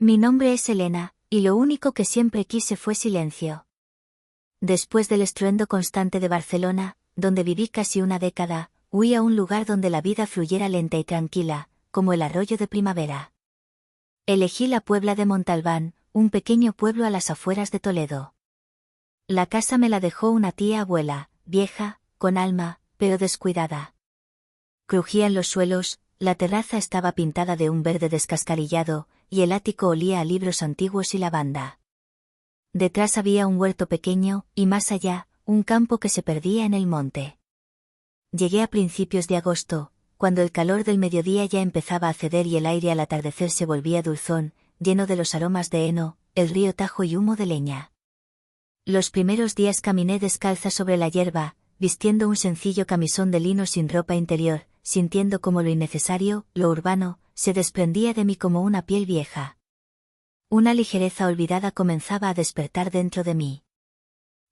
Mi nombre es Elena, y lo único que siempre quise fue silencio. Después del estruendo constante de Barcelona, donde viví casi una década, huí a un lugar donde la vida fluyera lenta y tranquila, como el arroyo de primavera. Elegí la Puebla de Montalbán, un pequeño pueblo a las afueras de Toledo. La casa me la dejó una tía abuela, vieja, con alma, pero descuidada. Crujían los suelos, la terraza estaba pintada de un verde descascarillado, y el ático olía a libros antiguos y lavanda. Detrás había un huerto pequeño, y más allá, un campo que se perdía en el monte. Llegué a principios de agosto, cuando el calor del mediodía ya empezaba a ceder y el aire al atardecer se volvía dulzón, lleno de los aromas de heno, el río Tajo y humo de leña. Los primeros días caminé descalza sobre la hierba, vistiendo un sencillo camisón de lino sin ropa interior, sintiendo como lo innecesario, lo urbano, se desprendía de mí como una piel vieja. Una ligereza olvidada comenzaba a despertar dentro de mí.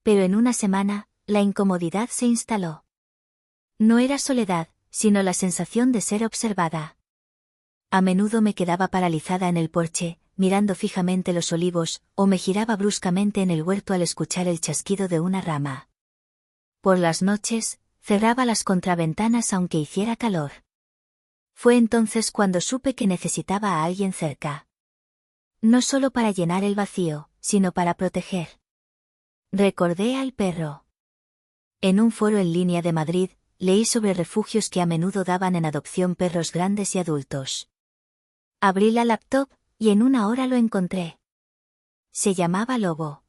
Pero en una semana, la incomodidad se instaló. No era soledad, sino la sensación de ser observada. A menudo me quedaba paralizada en el porche, mirando fijamente los olivos, o me giraba bruscamente en el huerto al escuchar el chasquido de una rama. Por las noches, cerraba las contraventanas aunque hiciera calor. Fue entonces cuando supe que necesitaba a alguien cerca. No solo para llenar el vacío, sino para proteger. Recordé al perro. En un foro en línea de Madrid, leí sobre refugios que a menudo daban en adopción perros grandes y adultos. Abrí la laptop, y en una hora lo encontré. Se llamaba Lobo.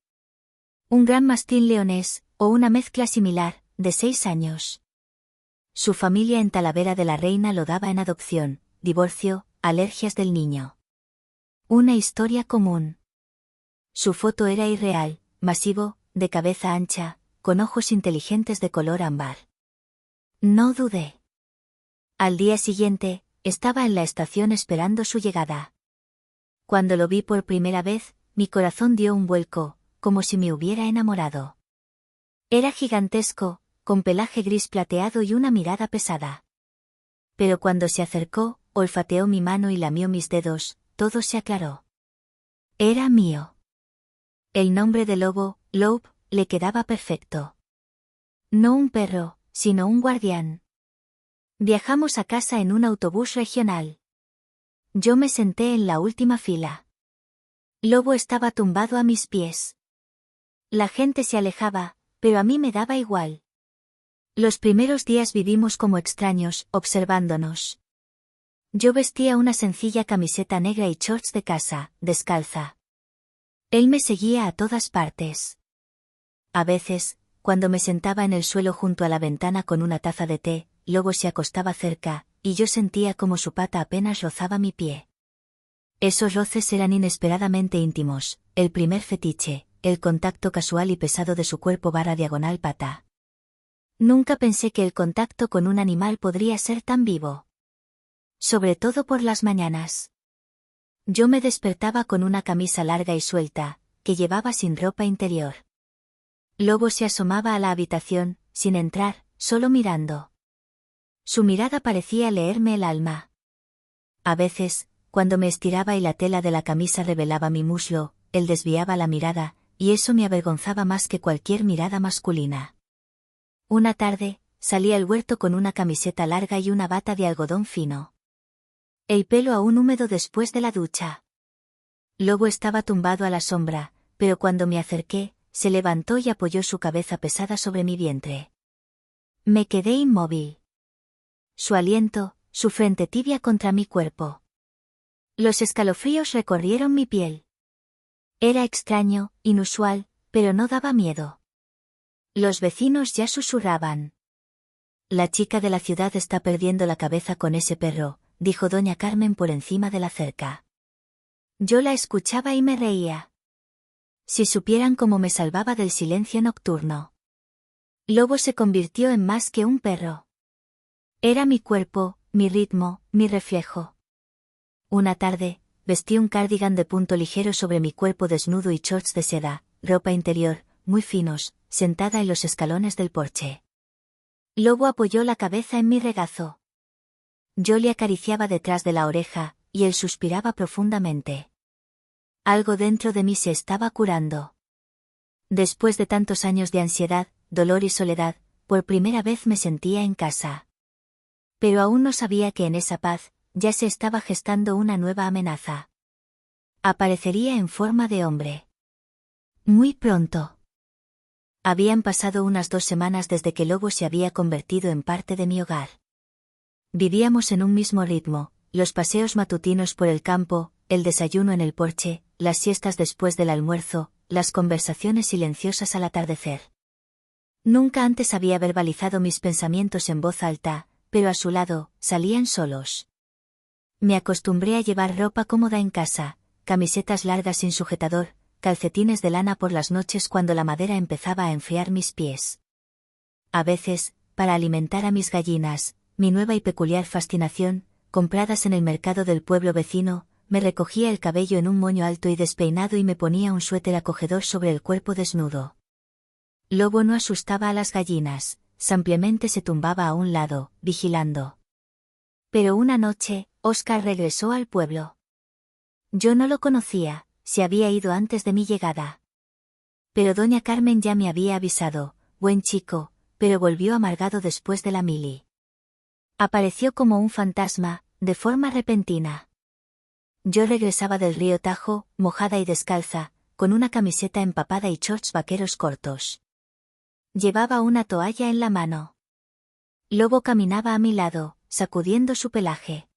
Un gran mastín leonés, o una mezcla similar, de 6 años. Su familia en Talavera de la Reina lo daba en adopción, divorcio, alergias del niño. Una historia común. Su foto era irreal, masivo, de cabeza ancha, con ojos inteligentes de color ámbar. No dudé. Al día siguiente, estaba en la estación esperando su llegada. Cuando lo vi por primera vez, mi corazón dio un vuelco, como si me hubiera enamorado. Era gigantesco, con pelaje gris plateado y una mirada pesada. Pero cuando se acercó, olfateó mi mano y lamió mis dedos, todo se aclaró. Era mío. El nombre de Lobo, Loeb, le quedaba perfecto. No un perro, sino un guardián. Viajamos a casa en un autobús regional. Yo me senté en la última fila. Lobo estaba tumbado a mis pies. La gente se alejaba, pero a mí me daba igual. Los primeros días vivimos como extraños, observándonos. Yo vestía una sencilla camiseta negra y shorts de casa, descalza. Él me seguía a todas partes. A veces, cuando me sentaba en el suelo junto a la ventana con una taza de té, Lobo se acostaba cerca, y yo sentía como su pata apenas rozaba mi pie. Esos roces eran inesperadamente íntimos, el primer fetiche, el contacto casual y pesado de su cuerpo barra diagonal pata. Nunca pensé que el contacto con un animal podría ser tan vivo. Sobre todo por las mañanas. Yo me despertaba con una camisa larga y suelta, que llevaba sin ropa interior. Lobo se asomaba a la habitación, sin entrar, solo mirando. Su mirada parecía leerme el alma. A veces, cuando me estiraba y la tela de la camisa revelaba mi muslo, él desviaba la mirada, y eso me avergonzaba más que cualquier mirada masculina. Una tarde, salí al huerto con una camiseta larga y una bata de algodón fino. El pelo aún húmedo después de la ducha. Lobo estaba tumbado a la sombra, pero cuando me acerqué, se levantó y apoyó su cabeza pesada sobre mi vientre. Me quedé inmóvil. Su aliento, su frente tibia contra mi cuerpo. Los escalofríos recorrieron mi piel. Era extraño, inusual, pero no daba miedo. Los vecinos ya susurraban. La chica de la ciudad está perdiendo la cabeza con ese perro, dijo doña Carmen por encima de la cerca. Yo la escuchaba y me reía. Si supieran cómo me salvaba del silencio nocturno. Lobo se convirtió en más que un perro. Era mi cuerpo, mi ritmo, mi reflejo. Una tarde, vestí un cardigan de punto ligero sobre mi cuerpo desnudo y shorts de seda, ropa interior, muy finos, sentada en los escalones del porche. Lobo apoyó la cabeza en mi regazo. Yo le acariciaba detrás de la oreja, y él suspiraba profundamente. Algo dentro de mí se estaba curando. Después de tantos años de ansiedad, dolor y soledad, por primera vez me sentía en casa. Pero aún no sabía que en esa paz, ya se estaba gestando una nueva amenaza. Aparecería en forma de hombre. Muy pronto. Habían pasado unas 2 semanas desde que Lobo se había convertido en parte de mi hogar. Vivíamos en un mismo ritmo, los paseos matutinos por el campo, el desayuno en el porche, las siestas después del almuerzo, las conversaciones silenciosas al atardecer. Nunca antes había verbalizado mis pensamientos en voz alta, pero a su lado, salían solos. Me acostumbré a llevar ropa cómoda en casa, camisetas largas sin sujetador, calcetines de lana por las noches cuando la madera empezaba a enfriar mis pies. A veces, para alimentar a mis gallinas, mi nueva y peculiar fascinación, compradas en el mercado del pueblo vecino, me recogía el cabello en un moño alto y despeinado y me ponía un suéter acogedor sobre el cuerpo desnudo. Lobo no asustaba a las gallinas, simplemente se tumbaba a un lado, vigilando. Pero una noche, Óscar regresó al pueblo. Yo no lo conocía, se había ido antes de mi llegada. Pero doña Carmen ya me había avisado, buen chico, pero volvió amargado después de la mili. Apareció como un fantasma, de forma repentina. Yo regresaba del río Tajo, mojada y descalza, con una camiseta empapada y shorts vaqueros cortos. Llevaba una toalla en la mano. Lobo caminaba a mi lado, sacudiendo su pelaje.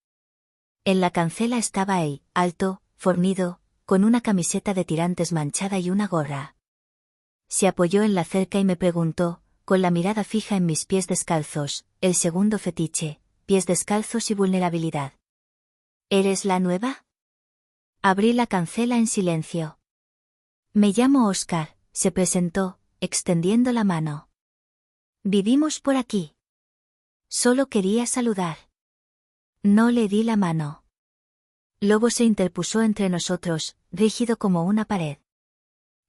En la cancela estaba él, alto, fornido, con una camiseta de tirantes manchada y una gorra. Se apoyó en la cerca y me preguntó, con la mirada fija en mis pies descalzos, el segundo fetiche, pies descalzos y vulnerabilidad. ¿Eres la nueva? Abrí la cancela en silencio. Me llamo Óscar, se presentó, extendiendo la mano. Vivimos por aquí. Solo quería saludar. No le di la mano. Lobo se interpuso entre nosotros, rígido como una pared.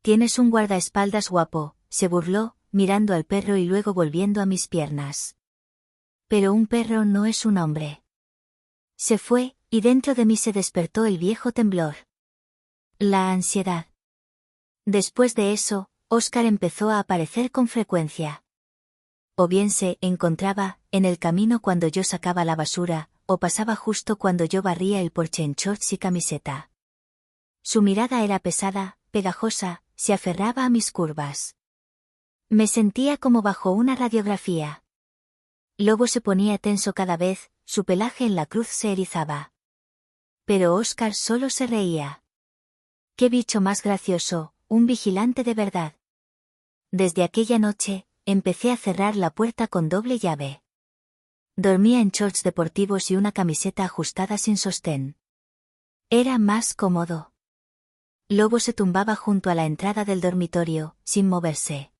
Tienes un guardaespaldas guapo, se burló, mirando al perro y luego volviendo a mis piernas. Pero un perro no es un hombre. Se fue, y dentro de mí se despertó el viejo temblor. La ansiedad. Después de eso, Óscar empezó a aparecer con frecuencia. O bien se encontraba en el camino cuando yo sacaba la basura, o pasaba justo cuando yo barría el porche en shorts y camiseta. Su mirada era pesada, pegajosa, se aferraba a mis curvas. Me sentía como bajo una radiografía. Lobo se ponía tenso cada vez, su pelaje en la cruz se erizaba. Pero Óscar solo se reía. ¡Qué bicho más gracioso, un vigilante de verdad! Desde aquella noche, empecé a cerrar la puerta con doble llave. Dormía en shorts deportivos y una camiseta ajustada sin sostén. Era más cómodo. Lobo se tumbaba junto a la entrada del dormitorio, sin moverse.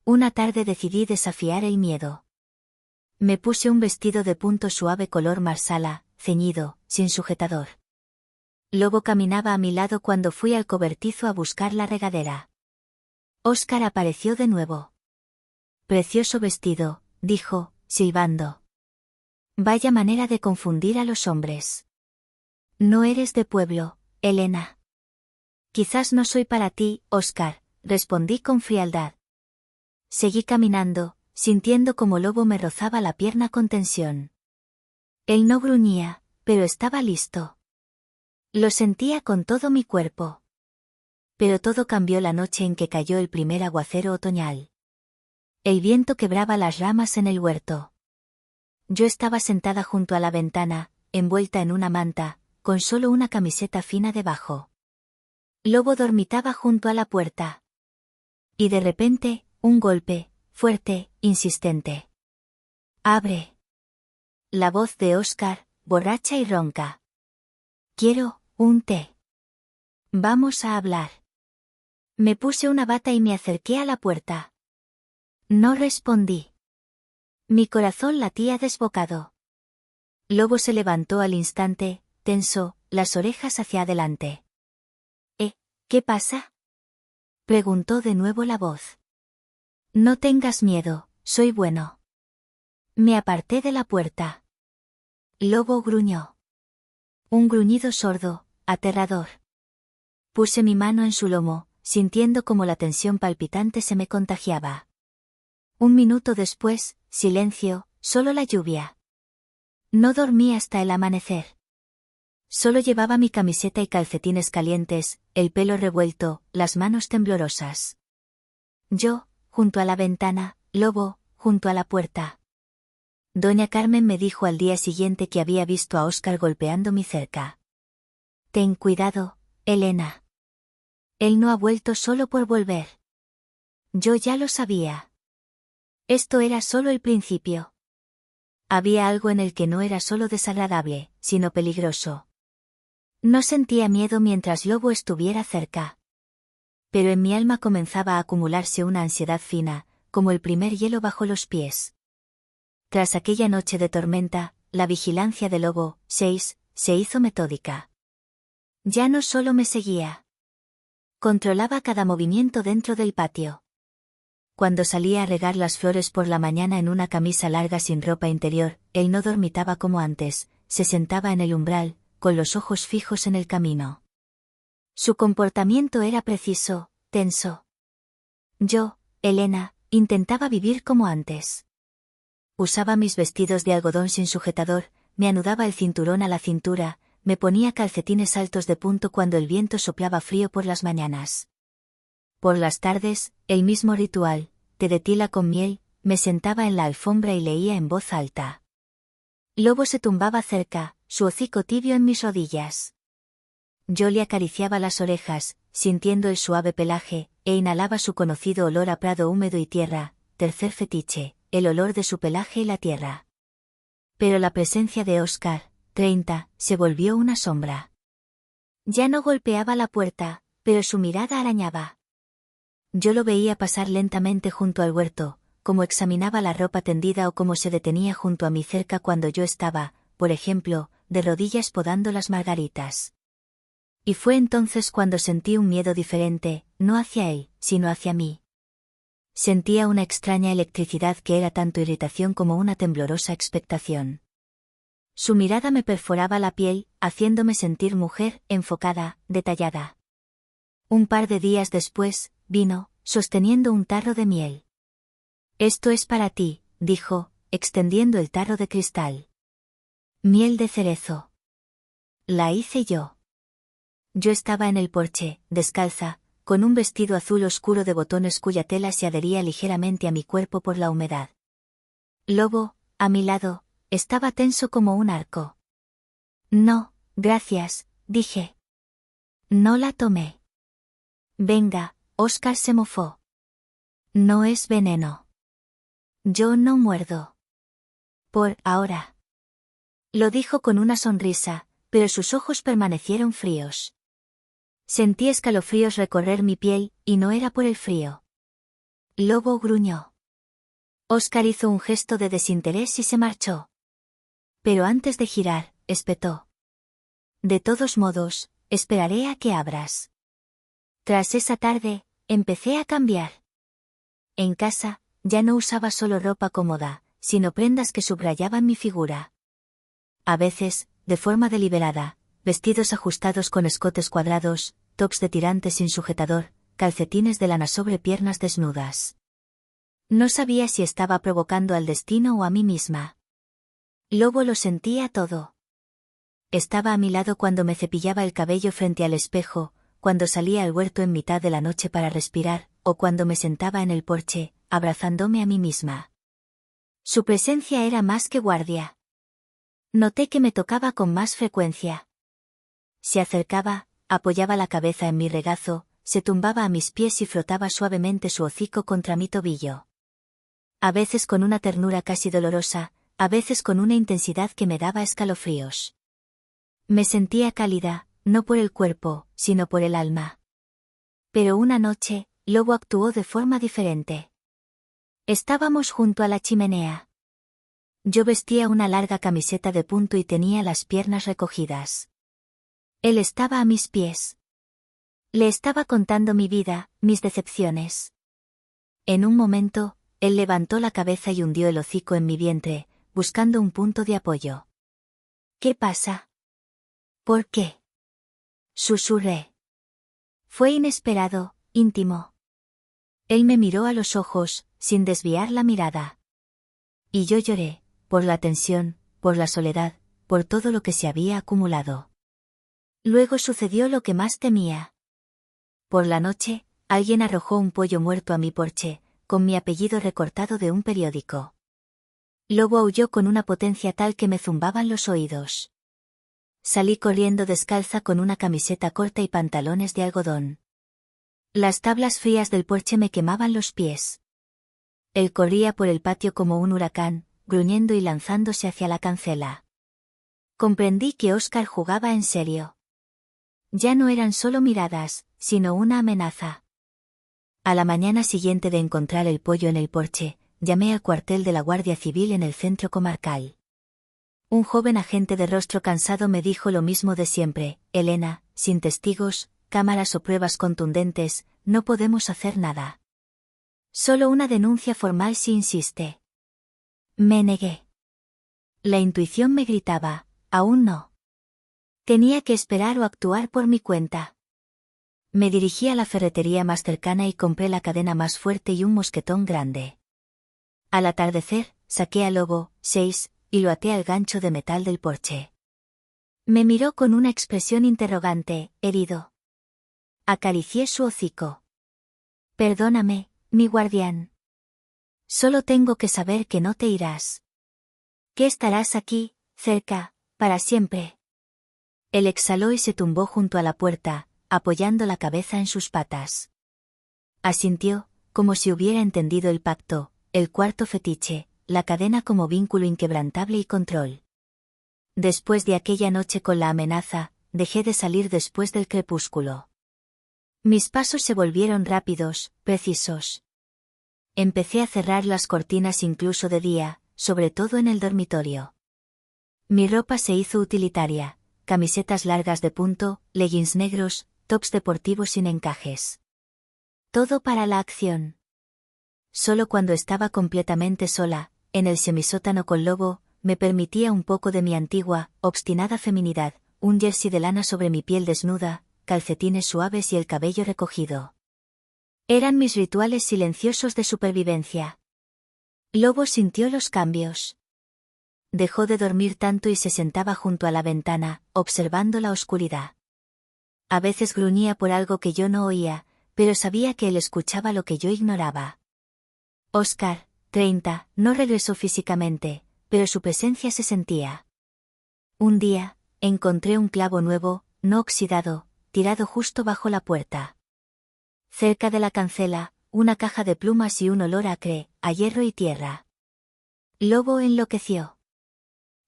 Una tarde decidí desafiar el miedo. Me puse un vestido de punto suave color marsala, ceñido, sin sujetador. Lobo caminaba a mi lado cuando fui al cobertizo a buscar la regadera. Óscar apareció de nuevo. Precioso vestido, dijo, silbando. Vaya manera de confundir a los hombres. No eres de pueblo, Elena. Quizás no soy para ti, Óscar, respondí con frialdad. Seguí caminando, sintiendo como Lobo me rozaba la pierna con tensión. Él no gruñía, pero estaba listo. Lo sentía con todo mi cuerpo. Pero todo cambió la noche en que cayó el primer aguacero otoñal. El viento quebraba las ramas en el huerto. Yo estaba sentada junto a la ventana, envuelta en una manta, con solo una camiseta fina debajo. Lobo dormitaba junto a la puerta. Y de repente, un golpe, fuerte, insistente. ¡Abre! La voz de Óscar, borracha y ronca. Quiero, un té. Vamos a hablar. Me puse una bata y me acerqué a la puerta. No respondí. Mi corazón latía desbocado. Lobo se levantó al instante, tenso, las orejas hacia adelante. ¿Qué pasa? Preguntó de nuevo la voz. No tengas miedo, soy bueno. Me aparté de la puerta. Lobo gruñó. Un gruñido sordo, aterrador. Puse mi mano en su lomo, sintiendo como la tensión palpitante se me contagiaba. Un minuto después, silencio, solo la lluvia. No dormí hasta el amanecer. Solo llevaba mi camiseta y calcetines calientes, el pelo revuelto, las manos temblorosas. Yo, junto a la ventana, Lobo, junto a la puerta. Doña Carmen me dijo al día siguiente que había visto a Óscar golpeando mi cerca. Ten cuidado, Elena. Él no ha vuelto solo por volver. Yo ya lo sabía. Esto era solo el principio. Había algo en el que no era solo desagradable, sino peligroso. No sentía miedo mientras Lobo estuviera cerca. Pero en mi alma comenzaba a acumularse una ansiedad fina, como el primer hielo bajo los pies. Tras aquella noche de tormenta, la vigilancia de Lobo, 6, se hizo metódica. Ya no solo me seguía. Controlaba cada movimiento dentro del patio. Cuando salía a regar las flores por la mañana en una camisa larga sin ropa interior, él no dormitaba como antes, se sentaba en el umbral, con los ojos fijos en el camino. Su comportamiento era preciso, tenso. Yo, Elena, intentaba vivir como antes. Usaba mis vestidos de algodón sin sujetador, me anudaba el cinturón a la cintura, me ponía calcetines altos de punto cuando el viento soplaba frío por las mañanas. Por las tardes, el mismo ritual, té de tila con miel, me sentaba en la alfombra y leía en voz alta. Lobo se tumbaba cerca, su hocico tibio en mis rodillas. Yo le acariciaba las orejas, sintiendo el suave pelaje, e inhalaba su conocido olor a prado húmedo y tierra, tercer fetiche, el olor de su pelaje y la tierra. Pero la presencia de Óscar, 30, se volvió una sombra. Ya no golpeaba la puerta, pero su mirada arañaba. Yo lo veía pasar lentamente junto al huerto, como examinaba la ropa tendida o como se detenía junto a mi cerca cuando yo estaba, por ejemplo, de rodillas podando las margaritas. Y fue entonces cuando sentí un miedo diferente, no hacia él, sino hacia mí. Sentía una extraña electricidad que era tanto irritación como una temblorosa expectación. Su mirada me perforaba la piel, haciéndome sentir mujer, enfocada, detallada. Un par de días después, vino, sosteniendo un tarro de miel. Esto es para ti, dijo, extendiendo el tarro de cristal. Miel de cerezo. La hice yo. Yo estaba en el porche, descalza, con un vestido azul oscuro de botones cuya tela se adhería ligeramente a mi cuerpo por la humedad. Lobo, a mi lado, estaba tenso como un arco. No, gracias, dije. No la tomé. Venga, Óscar se mofó. No es veneno. Yo no muerdo. Por ahora. Lo dijo con una sonrisa, pero sus ojos permanecieron fríos. Sentí escalofríos recorrer mi piel, y no era por el frío. Lobo gruñó. Óscar hizo un gesto de desinterés y se marchó. Pero antes de girar, espetó. De todos modos, esperaré a que abras. Tras esa tarde, empecé a cambiar. En casa, ya no usaba solo ropa cómoda, sino prendas que subrayaban mi figura. A veces, de forma deliberada, vestidos ajustados con escotes cuadrados, tops de tirantes sin sujetador, calcetines de lana sobre piernas desnudas. No sabía si estaba provocando al destino o a mí misma. Lobo lo sentía todo. Estaba a mi lado cuando me cepillaba el cabello frente al espejo, cuando salía al huerto en mitad de la noche para respirar, o cuando me sentaba en el porche, abrazándome a mí misma. Su presencia era más que guardia. Noté que me tocaba con más frecuencia. Se acercaba, apoyaba la cabeza en mi regazo, se tumbaba a mis pies y frotaba suavemente su hocico contra mi tobillo. A veces con una ternura casi dolorosa, a veces con una intensidad que me daba escalofríos. Me sentía cálida, no por el cuerpo, sino por el alma. Pero una noche, Lobo actuó de forma diferente. Estábamos junto a la chimenea. Yo vestía una larga camiseta de punto y tenía las piernas recogidas. Él estaba a mis pies. Le estaba contando mi vida, mis decepciones. En un momento, él levantó la cabeza y hundió el hocico en mi vientre, buscando un punto de apoyo. ¿Qué pasa? ¿Por qué? Susurré. Fue inesperado, íntimo. Él me miró a los ojos, sin desviar la mirada. Y yo lloré, por la tensión, por la soledad, por todo lo que se había acumulado. Luego sucedió lo que más temía. Por la noche, alguien arrojó un pollo muerto a mi porche, con mi apellido recortado de un periódico. Lobo aulló con una potencia tal que me zumbaban los oídos. Salí corriendo descalza con una camiseta corta y pantalones de algodón. Las tablas frías del porche me quemaban los pies. Él corría por el patio como un huracán, gruñendo y lanzándose hacia la cancela. Comprendí que Óscar jugaba en serio. Ya no eran solo miradas, sino una amenaza. A la mañana siguiente de encontrar el pollo en el porche, llamé al cuartel de la Guardia Civil en el centro comarcal. Un joven agente de rostro cansado me dijo lo mismo de siempre: Elena, sin testigos, cámaras o pruebas contundentes, no podemos hacer nada. Solo una denuncia formal si insiste. Me negué. La intuición me gritaba, aún no. Tenía que esperar o actuar por mi cuenta. Me dirigí a la ferretería más cercana y compré la cadena más fuerte y un mosquetón grande. Al atardecer, saqué a Lobo, 6, y lo até al gancho de metal del porche. Me miró con una expresión interrogante, herido. Acaricié su hocico. Perdóname, mi guardián. Solo tengo que saber que no te irás. Que estarás aquí, cerca, para siempre. Él exhaló y se tumbó junto a la puerta, apoyando la cabeza en sus patas. Asintió, como si hubiera entendido el pacto, el cuarto fetiche, la cadena como vínculo inquebrantable y control. Después de aquella noche con la amenaza, dejé de salir después del crepúsculo. Mis pasos se volvieron rápidos, precisos. Empecé a cerrar las cortinas incluso de día, sobre todo en el dormitorio. Mi ropa se hizo utilitaria, camisetas largas de punto, leggings negros, tops deportivos sin encajes. Todo para la acción. Solo cuando estaba completamente sola, en el semisótano con Lobo, me permitía un poco de mi antigua, obstinada feminidad, un jersey de lana sobre mi piel desnuda, calcetines suaves y el cabello recogido. Eran mis rituales silenciosos de supervivencia. Lobo sintió los cambios. Dejó de dormir tanto y se sentaba junto a la ventana, observando la oscuridad. A veces gruñía por algo que yo no oía, pero sabía que él escuchaba lo que yo ignoraba. Óscar, 30, no regresó físicamente, pero su presencia se sentía. Un día, encontré un clavo nuevo, no oxidado, tirado justo bajo la puerta. Cerca de la cancela, una caja de plumas y un olor acre, a hierro y tierra. Lobo enloqueció.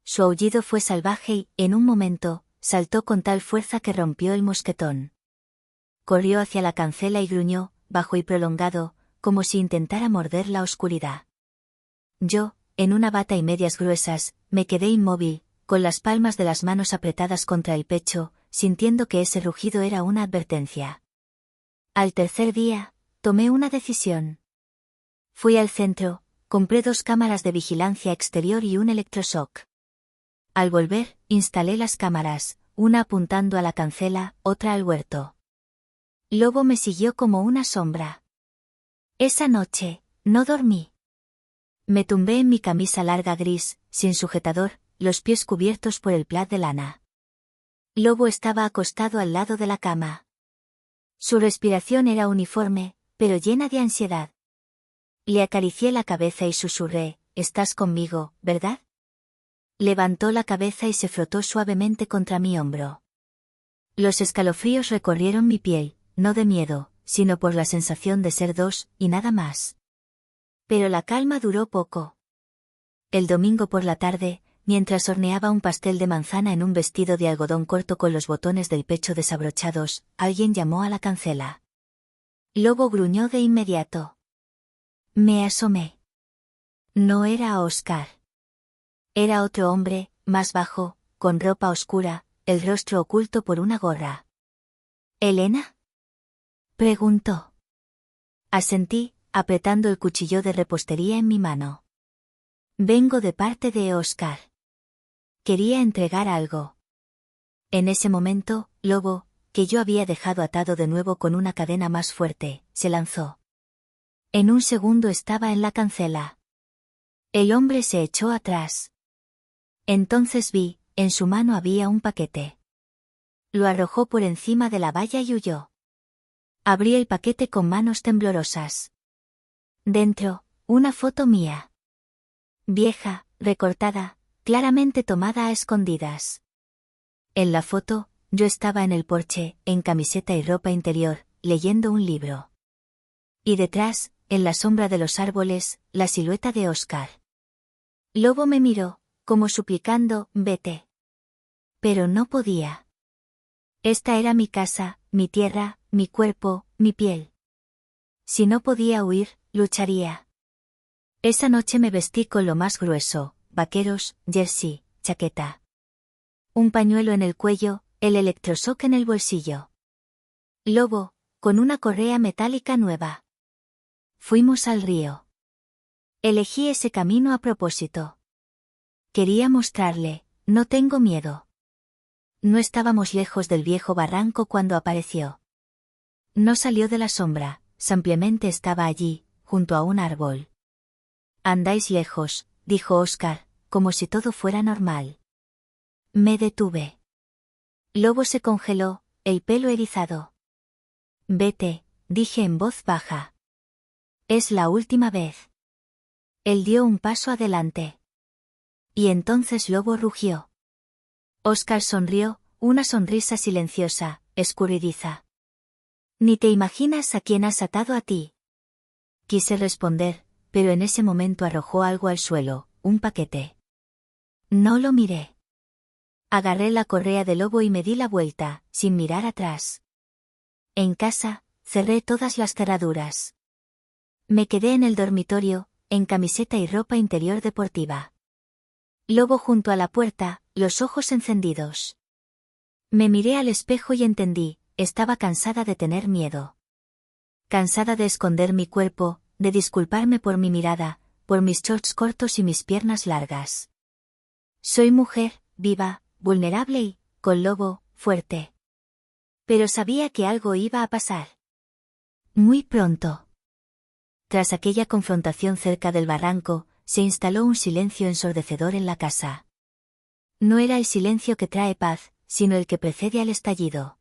Su aullido fue salvaje y, en un momento, saltó con tal fuerza que rompió el mosquetón. Corrió hacia la cancela y gruñó, bajo y prolongado, como si intentara morder la oscuridad. Yo, en una bata y medias gruesas, me quedé inmóvil, con las palmas de las manos apretadas contra el pecho, sintiendo que ese rugido era una advertencia. Al tercer día, tomé una decisión. Fui al centro, compré 2 cámaras de vigilancia exterior y un electroshock. Al volver, instalé las cámaras, una apuntando a la cancela, otra al huerto. Lobo me siguió como una sombra. Esa noche, no dormí. Me tumbé en mi camisa larga gris, sin sujetador, los pies cubiertos por el plaid de lana. Lobo estaba acostado al lado de la cama. Su respiración era uniforme, pero llena de ansiedad. Le acaricié la cabeza y susurré: «Estás conmigo, ¿verdad?». Levantó la cabeza y se frotó suavemente contra mi hombro. Los escalofríos recorrieron mi piel, no de miedo, sino por la sensación de ser dos, y nada más. Pero la calma duró poco. El domingo por la tarde, mientras horneaba un pastel de manzana en un vestido de algodón corto con los botones del pecho desabrochados, alguien llamó a la cancela. Lobo gruñó de inmediato. Me asomé. No era Óscar. Era otro hombre, más bajo, con ropa oscura, el rostro oculto por una gorra. ¿Elena?, preguntó. Asentí, apretando el cuchillo de repostería en mi mano. Vengo de parte de Óscar. Quería entregar algo. En ese momento, Lobo, que yo había dejado atado de nuevo con una cadena más fuerte, se lanzó. En un segundo estaba en la cancela. El hombre se echó atrás. Entonces vi, en su mano había un paquete. Lo arrojó por encima de la valla y huyó. Abrí el paquete con manos temblorosas. Dentro, una foto mía. Vieja, recortada, claramente tomada a escondidas. En la foto, yo estaba en el porche, en camiseta y ropa interior, leyendo un libro. Y detrás, en la sombra de los árboles, la silueta de Oscar. Lobo me miró, como suplicando, vete. Pero no podía. Esta era mi casa, mi tierra, mi cuerpo, mi piel. Si no podía huir, lucharía. Esa noche me vestí con lo más grueso, vaqueros, jersey, chaqueta. Un pañuelo en el cuello, el electroshock en el bolsillo. Lobo, con una correa metálica nueva. Fuimos al río. Elegí ese camino a propósito. Quería mostrarle, no tengo miedo. No estábamos lejos del viejo barranco cuando apareció. No salió de la sombra, simplemente estaba allí, junto a un árbol. Andáis lejos, dijo Oscar, como si todo fuera normal. Me detuve. Lobo se congeló, el pelo erizado. Vete, dije en voz baja. Es la última vez. Él dio un paso adelante. Y entonces Lobo rugió. Oscar sonrió, una sonrisa silenciosa, escurridiza. Ni te imaginas a quién has atado a ti. Quise responder, pero en ese momento arrojó algo al suelo, un paquete. No lo miré. Agarré la correa de Lobo y me di la vuelta, sin mirar atrás. En casa, cerré todas las cerraduras. Me quedé en el dormitorio, en camiseta y ropa interior deportiva. Lobo junto a la puerta, los ojos encendidos. Me miré al espejo y entendí, estaba cansada de tener miedo. Cansada de esconder mi cuerpo, de disculparme por mi mirada, por mis shorts cortos y mis piernas largas. Soy mujer, viva, vulnerable y, con Lobo, fuerte. Pero sabía que algo iba a pasar. Muy pronto. Tras aquella confrontación cerca del barranco, se instaló un silencio ensordecedor en la casa. No era el silencio que trae paz, sino el que precede al estallido.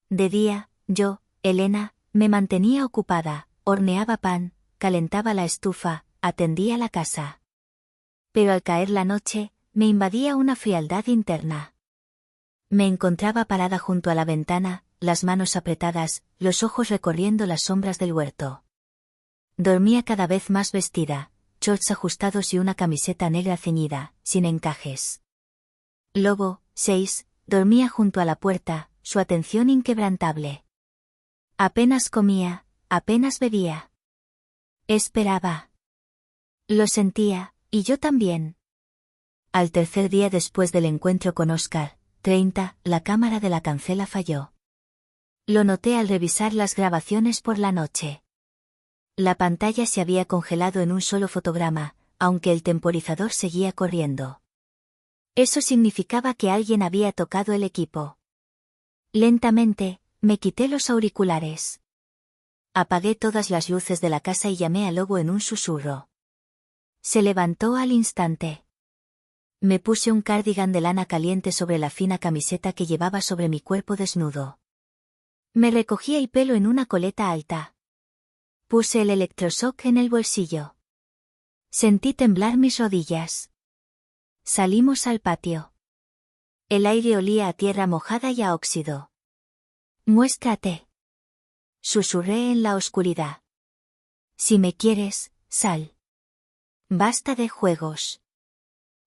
De día, yo, Elena, me mantenía ocupada, horneaba pan, calentaba la estufa, atendía la casa. Pero al caer la noche, me invadía una frialdad interna. Me encontraba parada junto a la ventana, las manos apretadas, los ojos recorriendo las sombras del huerto. Dormía cada vez más vestida, shorts ajustados y una camiseta negra ceñida, sin encajes. Lobo, 6, dormía junto a la puerta, su atención inquebrantable. Apenas comía, apenas bebía. Esperaba. Lo sentía, y yo también. Al tercer día después del encuentro con Oscar, 30, la cámara de la cancela falló. Lo noté al revisar las grabaciones por la noche. La pantalla se había congelado en un solo fotograma, aunque el temporizador seguía corriendo. Eso significaba que alguien había tocado el equipo. Lentamente, me quité los auriculares. Apagué todas las luces de la casa y llamé a Lobo en un susurro. Se levantó al instante. Me puse un cardigan de lana caliente sobre la fina camiseta que llevaba sobre mi cuerpo desnudo. Me recogí el pelo en una coleta alta. Puse el electroshock en el bolsillo. Sentí temblar mis rodillas. Salimos al patio. El aire olía a tierra mojada y a óxido. Muéstrate. Susurré en la oscuridad. Si me quieres, sal. Basta de juegos.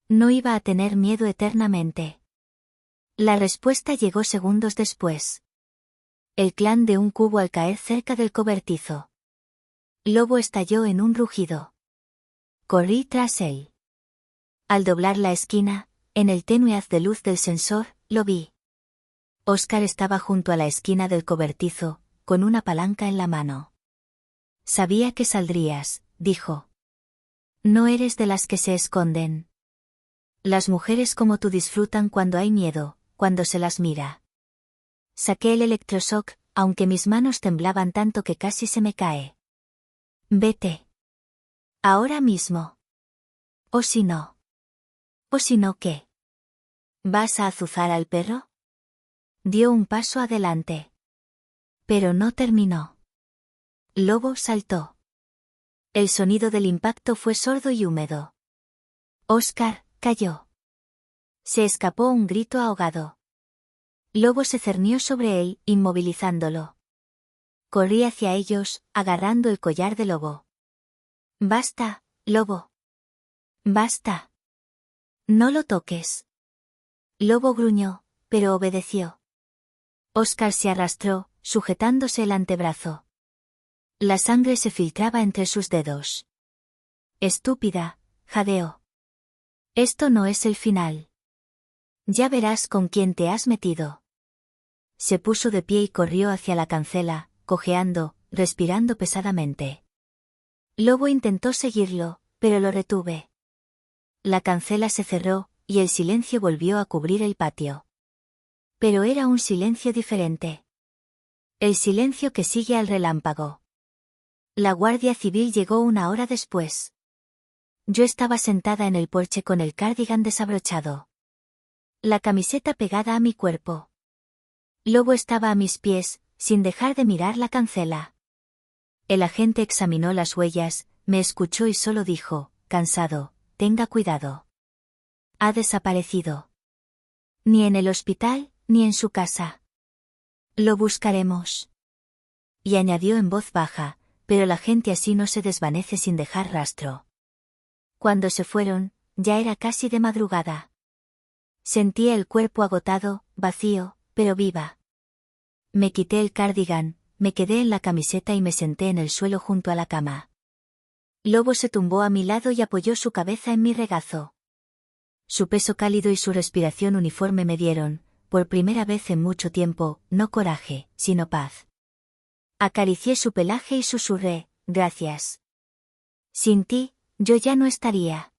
No iba a tener miedo eternamente. La respuesta llegó segundos después. El clan de un cubo al caer cerca del cobertizo. Lobo estalló en un rugido. Corrí tras él. Al doblar la esquina, en el tenue haz de luz del sensor, lo vi. Oscar estaba junto a la esquina del cobertizo, con una palanca en la mano. Sabía que saldrías, dijo. No eres de las que se esconden. Las mujeres como tú disfrutan cuando hay miedo, cuando se las mira. Saqué el electroshock, aunque mis manos temblaban tanto que casi se me cae. Vete. Ahora mismo. ¿O si no? ¿O si no qué? ¿Vas a azuzar al perro? Dio un paso adelante. Pero no terminó. Lobo saltó. El sonido del impacto fue sordo y húmedo. Oscar cayó. Se escapó un grito ahogado. Lobo se cernió sobre él, inmovilizándolo. Corrí hacia ellos, agarrando el collar de Lobo. Basta, Lobo. Basta. No lo toques. Lobo gruñó, pero obedeció. Oscar se arrastró, sujetándose el antebrazo. La sangre se filtraba entre sus dedos. Estúpida, jadeó. Esto no es el final. Ya verás con quién te has metido. Se puso de pie y corrió hacia la cancela, cojeando, respirando pesadamente. Lobo intentó seguirlo, pero lo retuve. La cancela se cerró, y el silencio volvió a cubrir el patio. Pero era un silencio diferente. El silencio que sigue al relámpago. La Guardia Civil llegó 1 hora después. Yo estaba sentada en el porche con el cardigan desabrochado. La camiseta pegada a mi cuerpo. Lobo estaba a mis pies, sin dejar de mirar la cancela. El agente examinó las huellas, me escuchó y solo dijo, cansado, tenga cuidado. Ha desaparecido. Ni en el hospital, ni en su casa. Lo buscaremos. Y añadió en voz baja, pero la gente así no se desvanece sin dejar rastro. Cuando se fueron, ya era casi de madrugada. Sentía el cuerpo agotado, vacío, pero viva. Me quité el cardigan, me quedé en la camiseta y me senté en el suelo junto a la cama. Lobo se tumbó a mi lado y apoyó su cabeza en mi regazo. Su peso cálido y su respiración uniforme me dieron, por primera vez en mucho tiempo, no coraje, sino paz. Acaricié su pelaje y susurré, gracias. Sin ti, yo ya no estaría.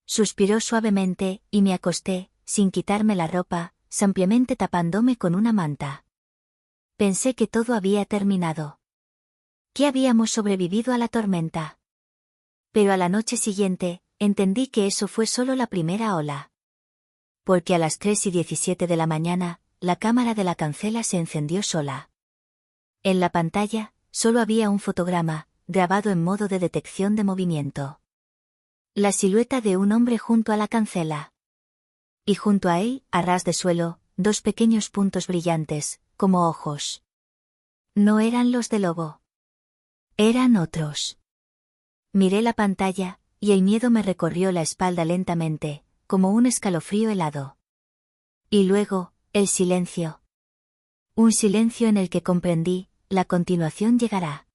Suspiró suavemente, y me acosté, sin quitarme la ropa, simplemente tapándome con una manta. Pensé que todo había terminado. Que habíamos sobrevivido a la tormenta. Pero a la noche siguiente, entendí que eso fue solo la primera ola. Porque a las 3:17 de la mañana, la cámara de la cancela se encendió sola. En la pantalla, solo había un fotograma, grabado en modo de detección de movimiento. La silueta de un hombre junto a la cancela. Y junto a él, a ras de suelo, 2 pequeños puntos brillantes, como ojos. No eran los de Lobo. Eran otros. Miré la pantalla, y el miedo me recorrió la espalda lentamente, como un escalofrío helado. Y luego, el silencio. Un silencio en el que comprendí, la continuación llegará.